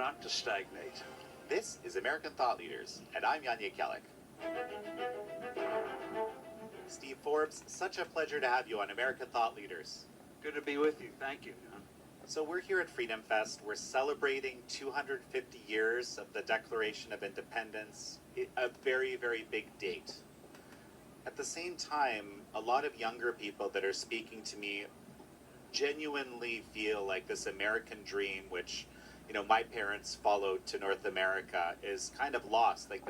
not to stagnate. This is American Thought Leaders, and I'm Yanya Kellick. Steve Forbes, such a pleasure to have you on American Thought Leaders. Good to be with you. Thank you, John. So we're here at Freedom Fest. We're celebrating 250 years of the Declaration of Independence, a very, very big date. At the same time, a lot of younger people that are speaking to me genuinely feel like this American dream, which, you know, my parents followed to North America, is kind of lost. Like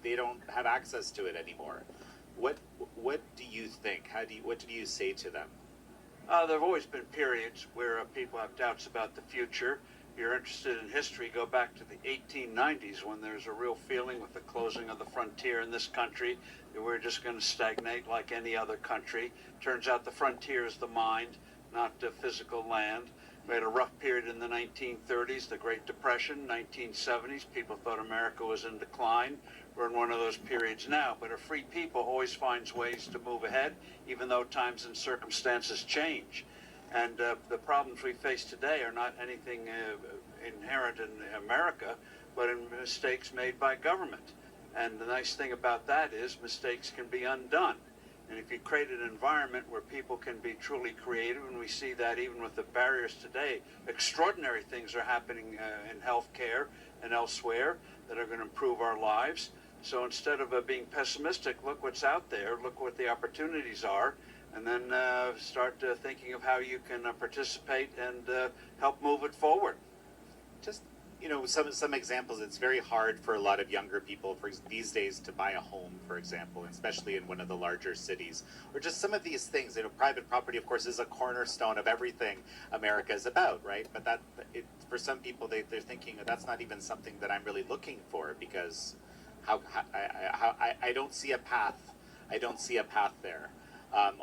they don't have access to it anymore. What do you think? What do you say to them? There have always been periods where people have doubts about the future. If you're interested in history, go back to the 1890s when there's a real feeling with the closing of the frontier in this country that we're just going to stagnate like any other country. Turns out the frontier is the mind, not physical land. We had a rough period in the 1930s, the Great Depression, 1970s. People thought America was in decline. We're in one of those periods now, but a free people always finds ways to move ahead, even though times and circumstances change. And the problems we face today are not anything inherent in America, but in mistakes made by government. And the nice thing about that is mistakes can be undone. And if you create an environment where people can be truly creative, and we see that even with the barriers today, extraordinary things are happening in healthcare and elsewhere that are going to improve our lives. So instead of being pessimistic, look what's out there, look what the opportunities are, and then start thinking of how you can participate and help move it forward. Just, you know, some examples. It's very hard for a lot of younger people these days to buy a home, for example, especially in one of the larger cities, or just some of these things. You know, private property, of course, is a cornerstone of everything America is about, right? But for some people, they're thinking that's not even something that I'm really looking for, because I don't see a path. I don't see a path there.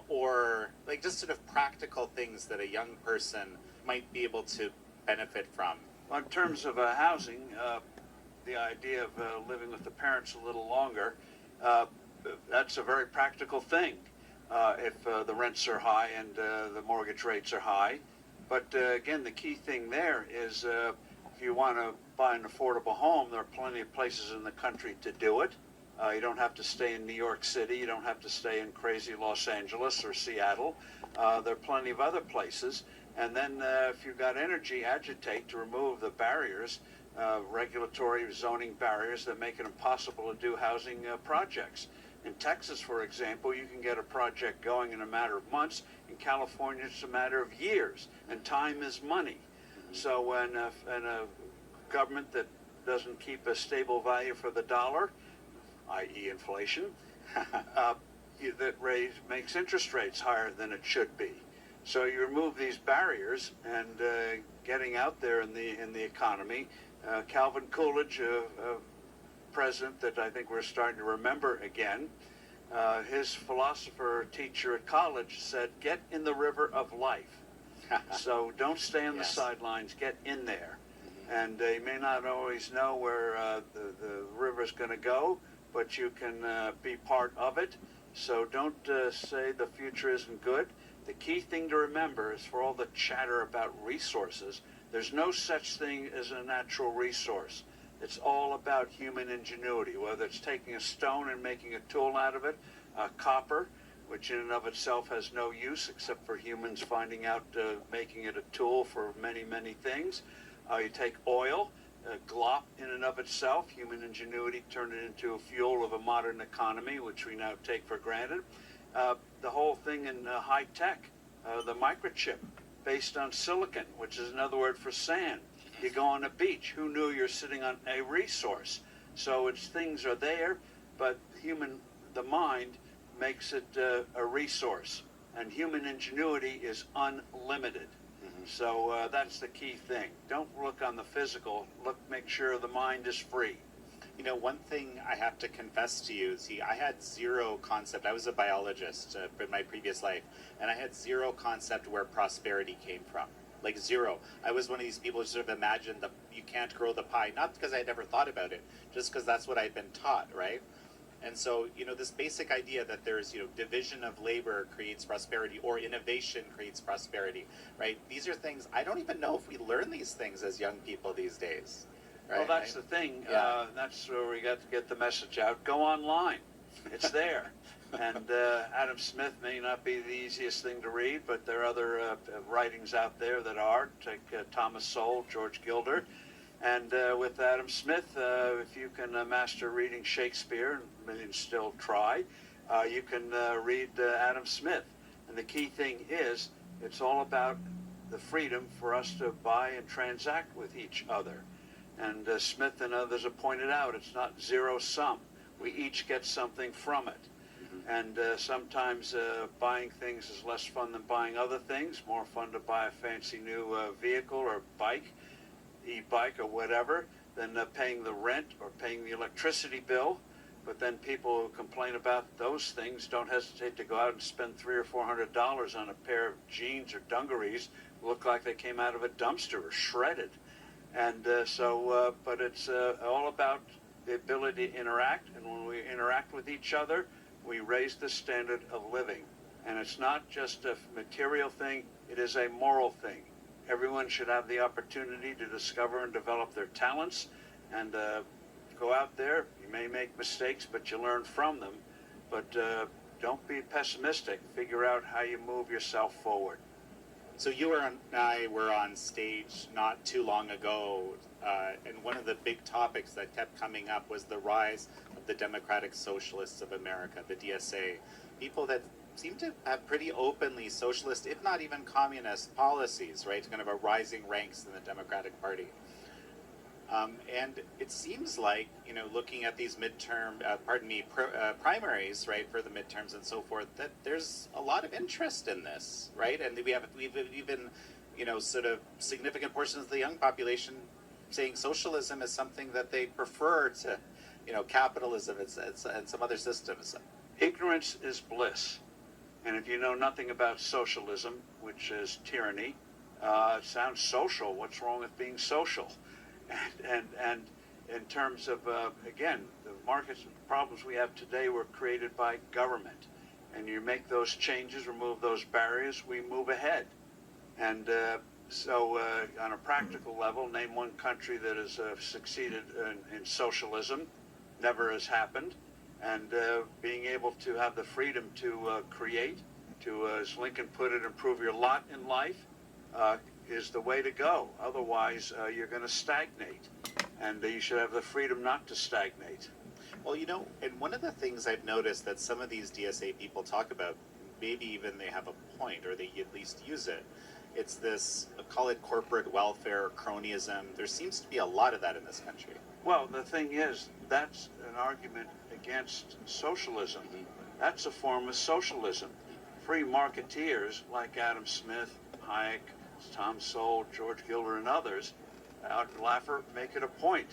Or like just sort of practical things that a young person might be able to benefit from. Well, in terms of housing, the idea of living with the parents a little longer, that's a very practical thing if the rents are high and the mortgage rates are high. But again, the key thing there is if you want to buy an affordable home, there are plenty of places in the country to do it. You don't have to stay in New York City. You don't have to stay in crazy Los Angeles or Seattle. There are plenty of other places. And then if you've got energy, agitate to remove the barriers, regulatory zoning barriers that make it impossible to do housing projects. In Texas, for example, you can get a project going in a matter of months. In California, it's a matter of years, and time is money. So when a government that doesn't keep a stable value for the dollar, i.e. inflation, that makes interest rates higher than it should be. So you remove these barriers and getting out there in the economy. Calvin Coolidge, a president that I think we're starting to remember again, his philosopher teacher at college said, "Get in the river of life." So don't stay on the sidelines, get in there. And you may not always know where the river is going to go, but you can be part of it. So don't say the future isn't good. The key thing to remember is, for all the chatter about resources, there's no such thing as a natural resource. It's all about human ingenuity, whether it's taking a stone and making a tool out of it, copper, which in and of itself has no use except for humans finding out making it a tool for many, many things. You take oil, glop in and of itself, human ingenuity turned it into a fuel of a modern economy, which we now take for granted. The whole thing in high tech, the microchip based on silicon, which is another word for sand. You go on a beach, who knew you're sitting on a resource? So things are there, but the mind makes it a resource, and human ingenuity is unlimited. So that's the key thing. Don't look on the physical, make sure the mind is free. You know, one thing I have to confess to you, I had zero concept. I was a biologist in my previous life, and I had zero concept where prosperity came from. Like zero. I was one of these people who sort of imagined that you can't grow the pie, not because I had never thought about it, just because that's what I'd been taught, right? And so, you know, this basic idea that there's, you know, division of labor creates prosperity, or innovation creates prosperity, right? These are things, I don't even know if we learn these things as young people these days. Well, that's the thing. Yeah. That's where we got to get the message out. Go online. It's there. And Adam Smith may not be the easiest thing to read, but there are other writings out there that are. Take Thomas Sowell, George Gilder. And with Adam Smith, if you can master reading Shakespeare, and millions still try, you can read Adam Smith. And the key thing is, it's all about the freedom for us to buy and transact with each other. And Smith and others have pointed out, it's not zero sum. We each get something from it. And sometimes buying things is less fun than buying other things. More fun to buy a fancy new vehicle or bike, e-bike or whatever, than paying the rent or paying the electricity bill. But then people who complain about those things don't hesitate to go out and spend $300 or $400 on a pair of jeans or dungarees that look like they came out of a dumpster or shredded. And but it's all about the ability to interact. And when we interact with each other, we raise the standard of living. And it's not just a material thing, it is a moral thing. Everyone should have the opportunity to discover and develop their talents and go out there. You may make mistakes, but you learn from them. But don't be pessimistic. Figure out how you move yourself forward. So you and I were on stage not too long ago, and one of the big topics that kept coming up was the rise of the Democratic Socialists of America, the DSA. People that seem to have pretty openly socialist, if not even communist policies, right? Kind of a rising ranks in the Democratic Party. And it seems like, you know, looking at these midterm, primaries, right, for the midterms and so forth, that there's a lot of interest in this, right? And we've even, you know, sort of significant portions of the young population saying socialism is something that they prefer to, you know, capitalism and some other systems. Ignorance is bliss. And if you know nothing about socialism, which is tyranny, it sounds social. What's wrong with being social? And in terms of, again, the markets problems we have today were created by government. And you make those changes, remove those barriers, we move ahead. And so on a practical level, name one country that has succeeded in socialism. Never has happened. And being able to have the freedom to create, to, as Lincoln put it, improve your lot in life, is the way to go. Otherwise, you're going to stagnate. And you should have the freedom not to stagnate. Well, you know, and one of the things I've noticed that some of these DSA people talk about, maybe even they have a point, or they at least use it, it's this, call it corporate welfare, cronyism. There seems to be a lot of that in this country. Well, the thing is, that's an argument against socialism. That's a form of socialism. Free marketeers like Adam Smith, Hayek, Tom Sowell, George Gilder, and others, Laffer, make it a point.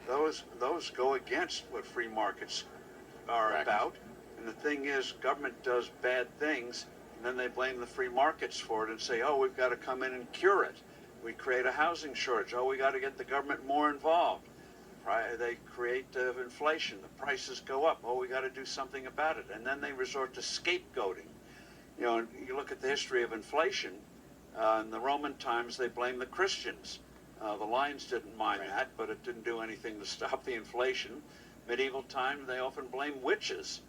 Those go against what free markets are about. And the thing is, government does bad things, and then they blame the free markets for it and say, oh, we've got to come in and cure it. We create a housing shortage. Oh, we got to get the government more involved. They create inflation. The prices go up. Oh, we got to do something about it. And then they resort to scapegoating. You know, you look at the history of inflation. In the Roman times, they blamed the Christians. The Lions didn't mind that, but it didn't do anything to stop the inflation. Medieval times, they often blamed witches.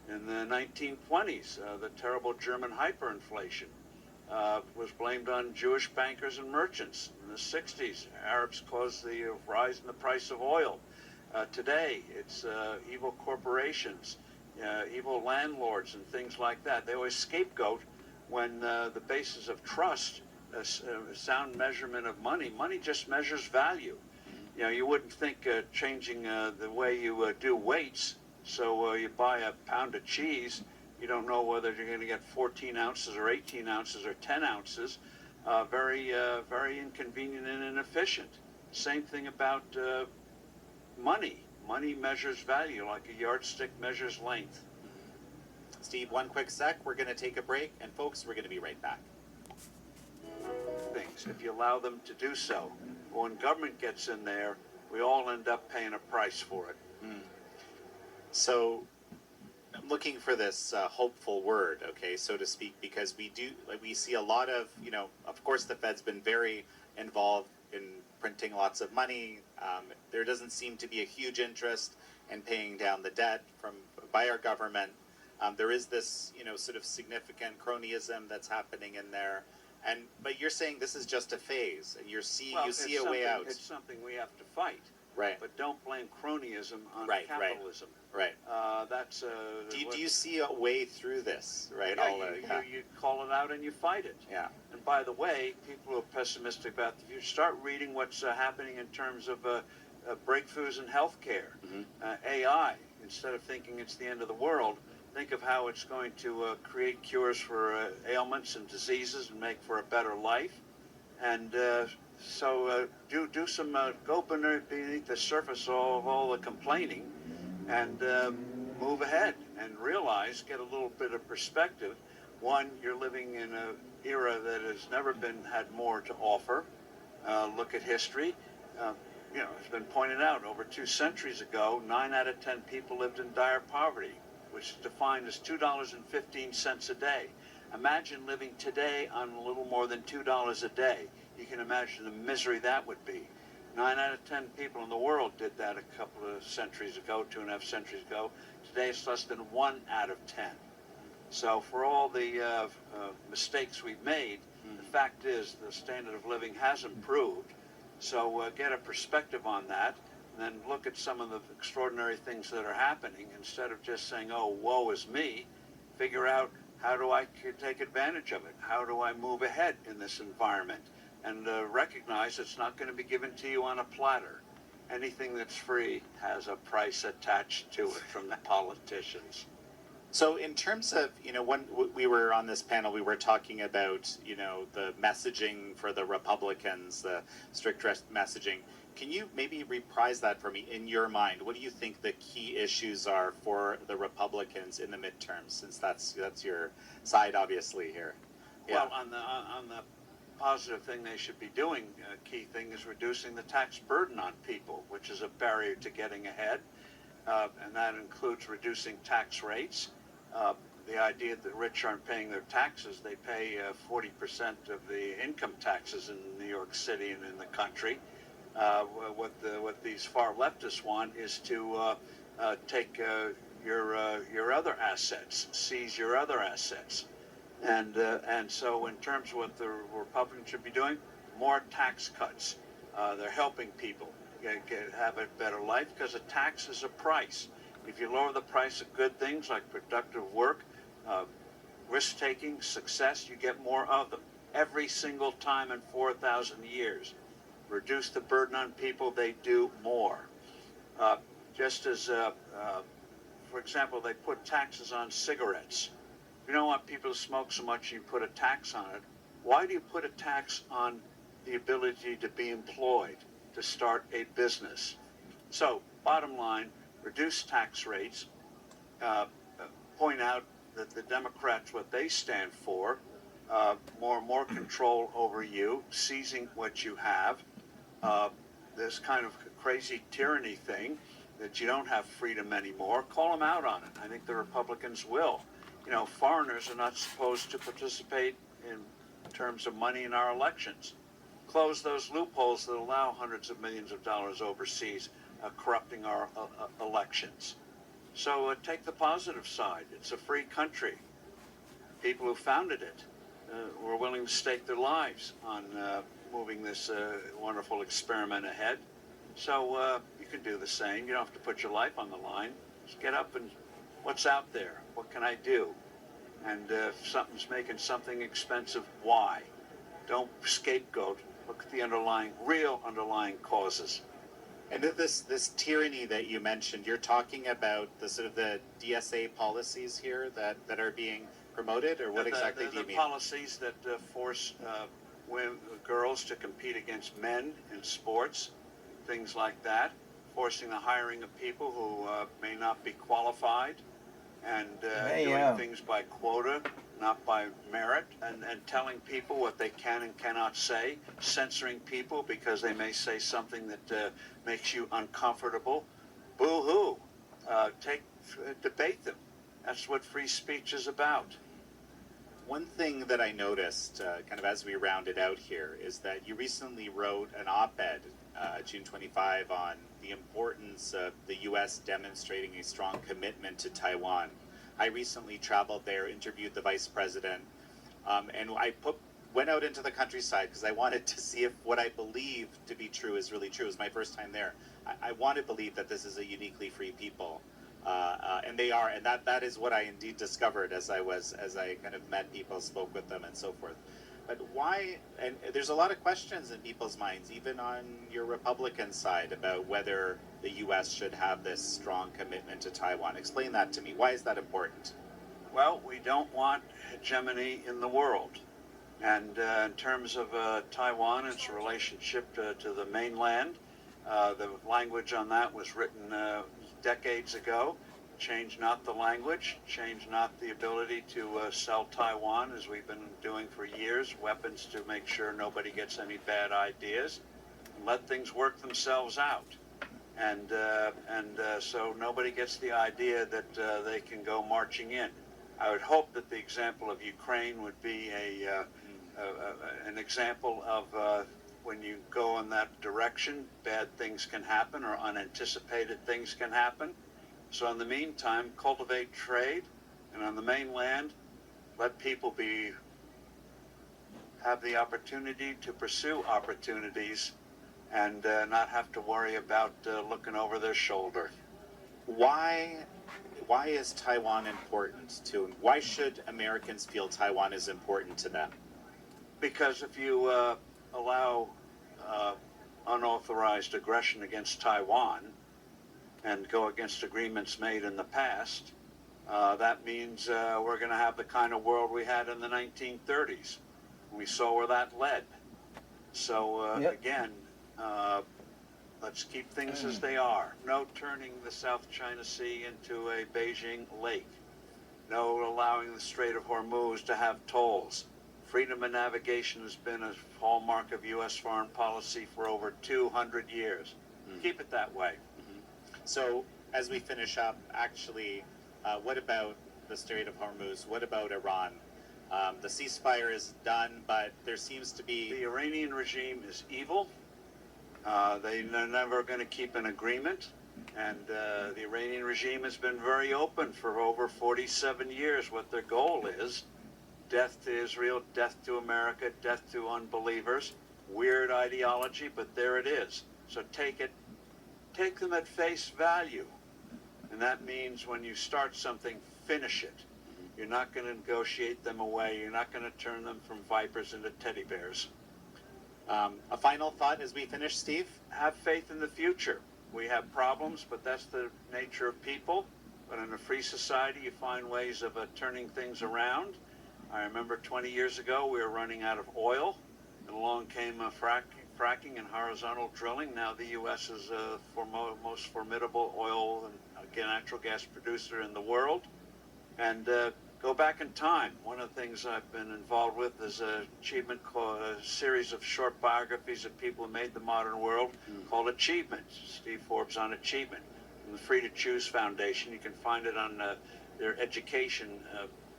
In the 1920s, the terrible German hyperinflation was blamed on Jewish bankers and merchants. In the 60s, Arabs caused the rise in the price of oil. Today, it's evil corporations, evil landlords, and things like that. They always scapegoat when the basis of trust, sound measurement of money just measures value. You know, you wouldn't think changing the way you do weights, so you buy a pound of cheese, you don't know whether you're going to get 14 ounces or 18 ounces or 10 ounces. Very inconvenient and inefficient. Same thing about money. Money measures value like a yardstick measures length. Steve, one quick sec. We're going to take a break, and folks, we're going to be right back. Things, if you allow them to do so. When government gets in there, we all end up paying a price for it. So I'm looking for this hopeful word, okay, so to speak, because we see a lot of, you know, of course the Fed's been very involved in printing lots of money. There doesn't seem to be a huge interest in paying down the debt by our government. There is this, sort of significant cronyism that's happening in there. But you're saying this is just a phase, and you see a way out. It's something we have to fight. Right. But don't blame cronyism on Right, capitalism. Right. That's. Do you see a way through this? Right. Yeah, you call it out and you fight it. Yeah. And by the way, people who are pessimistic about the future, start reading what's happening in terms of breakthroughs in healthcare, AI. Instead of thinking it's the end of the world, think of how it's going to create cures for ailments and diseases and make for a better life. And so do some go beneath the surface of all the complaining, and move ahead and realize, get a little bit of perspective. One, you're living in an era that has never had more to offer. Look at history. It's been pointed out, over 2 centuries ago, 9 out of 10 people lived in dire poverty, which is defined as $2.15 a day. Imagine living today on a little more than $2 a day. You can imagine the misery that would be. 9 out of 10 people in the world did that a couple of centuries ago, 2.5 centuries ago. Today it's less than 1 out of 10. So for all the mistakes we've made, the fact is the standard of living has improved. So get a perspective on that, and then look at some of the extraordinary things that are happening. Instead of just saying, oh, woe is me, figure out, how do I take advantage of it? How do I move ahead in this environment? And recognize it's not going to be given to you on a platter. Anything that's free has a price attached to it from the politicians. So in terms of, when we were on this panel, we were talking about, the messaging for the Republicans, the strict messaging. Can you maybe reprise that for me in your mind? What do you think the key issues are for the Republicans in the midterms, since that's your side, obviously, here? Yeah. Well, on the positive thing they should be doing, key thing is reducing the tax burden on people, which is a barrier to getting ahead. And that includes reducing tax rates. The idea that the rich aren't paying their taxes, they pay 40% of the income taxes in New York City and in the country. What these far leftists want is to take your other assets, seize your other assets. And so in terms of what the Republicans should be doing, more tax cuts. They're helping people have a better life, because a tax is a price. If you lower the price of good things like productive work, risk-taking, success, you get more of them. Every single time in 4,000 years. Reduce the burden on people, they do more. Just as, for example, they put taxes on cigarettes. You don't want people to smoke so much, you put a tax on it. Why do you put a tax on the ability to be employed, to start a business? So, bottom line, reduce tax rates, point out that the Democrats, what they stand for, more control over you, seizing what you have, this kind of crazy tyranny thing that you don't have freedom anymore. Call them out on it. I think the Republicans will. Foreigners are not supposed to participate in terms of money in our elections. Close those loopholes that allow hundreds of millions of dollars overseas corrupting our elections. So take the positive side. It's a free country. People who founded it were willing to stake their lives on moving this wonderful experiment ahead. So you can do the same. You don't have to put your life on the line. Just get up and what's out there? What can I do? And if something's making something expensive, why? Don't scapegoat. Look at the real underlying causes. And this tyranny that you mentioned, you're talking about the sort of the DSA policies here that are being promoted, or what exactly do you mean? The policies that force girls to compete against men in sports, things like that, forcing the hiring of people who may not be qualified, and doing things by quota, not by merit, and telling people what they can and cannot say, censoring people because they may say something that makes you uncomfortable. Boo-hoo. Debate them. That's what free speech is about. One thing that I noticed, kind of as we rounded out here, is that you recently wrote an op-ed, June 25, on the importance of the U.S. demonstrating a strong commitment to Taiwan. I recently traveled there, interviewed the vice president, and went out into the countryside because I wanted to see if what I believe to be true is really true. It was my first time there. I want to believe that this is a uniquely free people. And they are, and that is what I indeed discovered as I kind of met people, spoke with them, and so forth. But why? And there's a lot of questions in people's minds, even on your Republican side, about whether the U.S. should have this strong commitment to Taiwan. Explain that to me. Why is that important? Well, we don't want hegemony in the world. And in terms of Taiwan, its relationship to the mainland, the language on that was written decades ago. Change not the language, change not the ability to sell Taiwan, as we've been doing for years, weapons to make sure nobody gets any bad ideas, and let things work themselves out. And so nobody gets the idea that they can go marching in. I would hope that the example of Ukraine would be an example of when you go in that direction, bad things can happen or unanticipated things can happen. So in the meantime, cultivate trade, and on the mainland, let people have the opportunity to pursue opportunities and not have to worry about looking over their shoulder. Why is Taiwan important to? Why should Americans feel Taiwan is important to them? Because if you allow unauthorized aggression against Taiwan and go against agreements made in the past, that means we're going to have the kind of world we had in the 1930s. We saw where that led. So again, let's keep things as they are. No turning the South China Sea into a Beijing lake. No allowing the Strait of Hormuz to have tolls. Freedom of navigation has been a hallmark of U.S. foreign policy for over 200 years. Keep it that way. So, as we finish up, actually, what about the Strait of Hormuz? What about Iran? The ceasefire is done, but there seems to be... The Iranian regime is evil. They're never going to keep an agreement. And the Iranian regime has been very open for over 47 years what their goal is. Death to Israel, death to America, death to unbelievers. Weird ideology, but there it is. So take them at face value. And that means when you start something, finish it. You're not going to negotiate them away. You're not going to turn them from vipers into teddy bears. A final thought as we finish, Steve? Have faith in the future. We have problems, but that's the nature of people. But in a free society, you find ways of turning things around. I remember 20 years ago, we were running out of oil, and along came fracking and horizontal drilling. Now the U.S. is the most formidable oil and natural gas producer in the world. And go back in time. One of the things I've been involved with is a series of short biographies of people who made the modern world called Achievement. Steve Forbes on Achievement. From the Free to Choose Foundation. You can find it on their education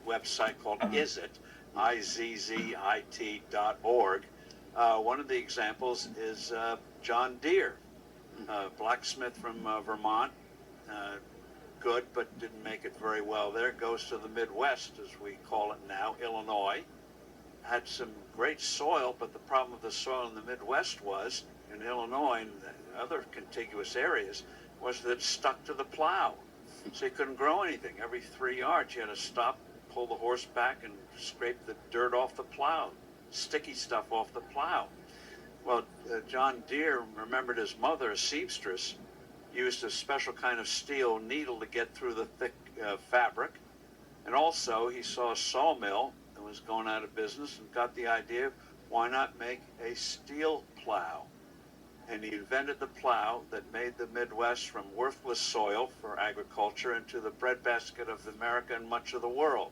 website called IZZIT, IZZIT.org. One of the examples is John Deere, blacksmith from Vermont. Good, but didn't make it very well there. Goes to the Midwest, as we call it now, Illinois. Had some great soil, but the problem with the soil in the Midwest was, in Illinois and other contiguous areas, was that it stuck to the plow. So you couldn't grow anything. Every 3 yards, you had to stop, pull the horse back, and scrape the dirt off the plow, sticky stuff off the plow. Well, John Deere remembered his mother, a seamstress, used a special kind of steel needle to get through the thick fabric. And also, he saw a sawmill that was going out of business and got the idea, why not make a steel plow? And he invented the plow that made the Midwest from worthless soil for agriculture into the breadbasket of America and much of the world.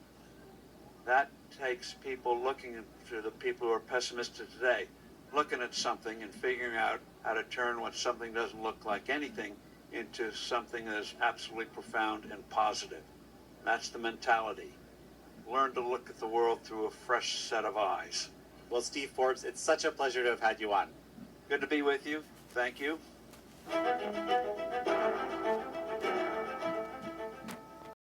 That takes people looking to the people who are pessimistic today, looking at something and figuring out how to turn what something doesn't look like anything into something that is absolutely profound and positive. That's the mentality. learn to look at the world through a fresh set of eyes. Well, Steve Forbes, it's such a pleasure to have had you on. Good to be with you. Thank you.